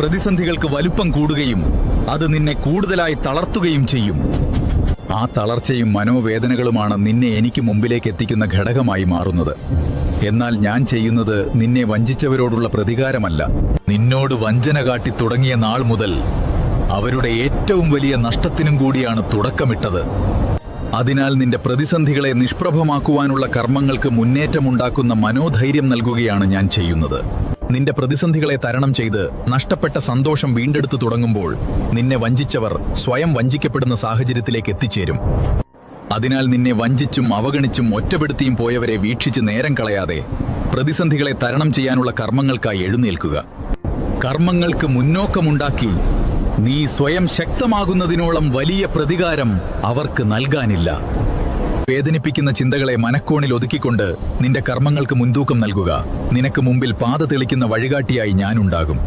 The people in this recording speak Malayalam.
പ്രതിസന്ധികൾക്ക് വലുപ്പം കൂടുകയും അത് നിന്നെ കൂടുതലായി തളർത്തുകയും ചെയ്യും. ആ തളർച്ചയും മനോവേദനകളുമാണ് നിന്നെ എനിക്ക് മുമ്പിലേക്ക് എത്തിക്കുന്ന ഘടകമായി മാറുന്നത്. എന്നാൽ ഞാൻ ചെയ്യുന്നത് നിന്നെ വഞ്ചിച്ചവരോടുള്ള പ്രതികാരമല്ല. നിന്നോട് വഞ്ചന കാട്ടി തുടങ്ങിയ നാൾ മുതൽ അവരുടെ ഏറ്റവും വലിയ നഷ്ടത്തിനും കൂടിയാണ് തുടക്കമിട്ടത്. അതിനാൽ നിന്റെ പ്രതിസന്ധികളെ നിഷ്പ്രഭമാക്കുവാനുള്ള കർമ്മങ്ങൾക്ക് മുന്നേറ്റമുണ്ടാക്കുന്ന മനോധൈര്യം നൽകുകയാണ് ഞാൻ ചെയ്യുന്നത്. നിന്റെ പ്രതിസന്ധികളെ തരണം ചെയ്ത് നഷ്ടപ്പെട്ട സന്തോഷം വീണ്ടെടുത്തു തുടങ്ങുമ്പോൾ നിന്നെ വഞ്ചിച്ചവർ സ്വയം വഞ്ചിക്കപ്പെടുന്ന സാഹചര്യത്തിലേക്ക് എത്തിച്ചേരും. അതിനാൽ നിന്നെ വഞ്ചിച്ചും അവഗണിച്ചും ഒറ്റപ്പെടുത്തിയും പോയവരെ വീക്ഷിച്ച് നേരം കളയാതെ പ്രതിസന്ധികളെ തരണം ചെയ്യാനുള്ള കർമ്മങ്ങൾക്കായി എഴുന്നേൽക്കുക. കർമ്മങ്ങൾക്ക് മുന്നോക്കമുണ്ടാക്കി നീ സ്വയം ശക്തമാകുന്നതിനോളം വലിയ പ്രതികാരം അവർക്ക് നൽകാനില്ല. വേദനിപ്പിക്കുന്ന ചിന്തകളെ മനക്കോണിൽ ഒതുക്കിക്കൊണ്ട് നിന്റെ കർമ്മങ്ങൾക്ക് മുൻതൂക്കം നൽകുക. നിനക്ക് മുമ്പിൽ പാത തെളിക്കുന്ന വഴികാട്ടിയായി ഞാനുണ്ടാകും.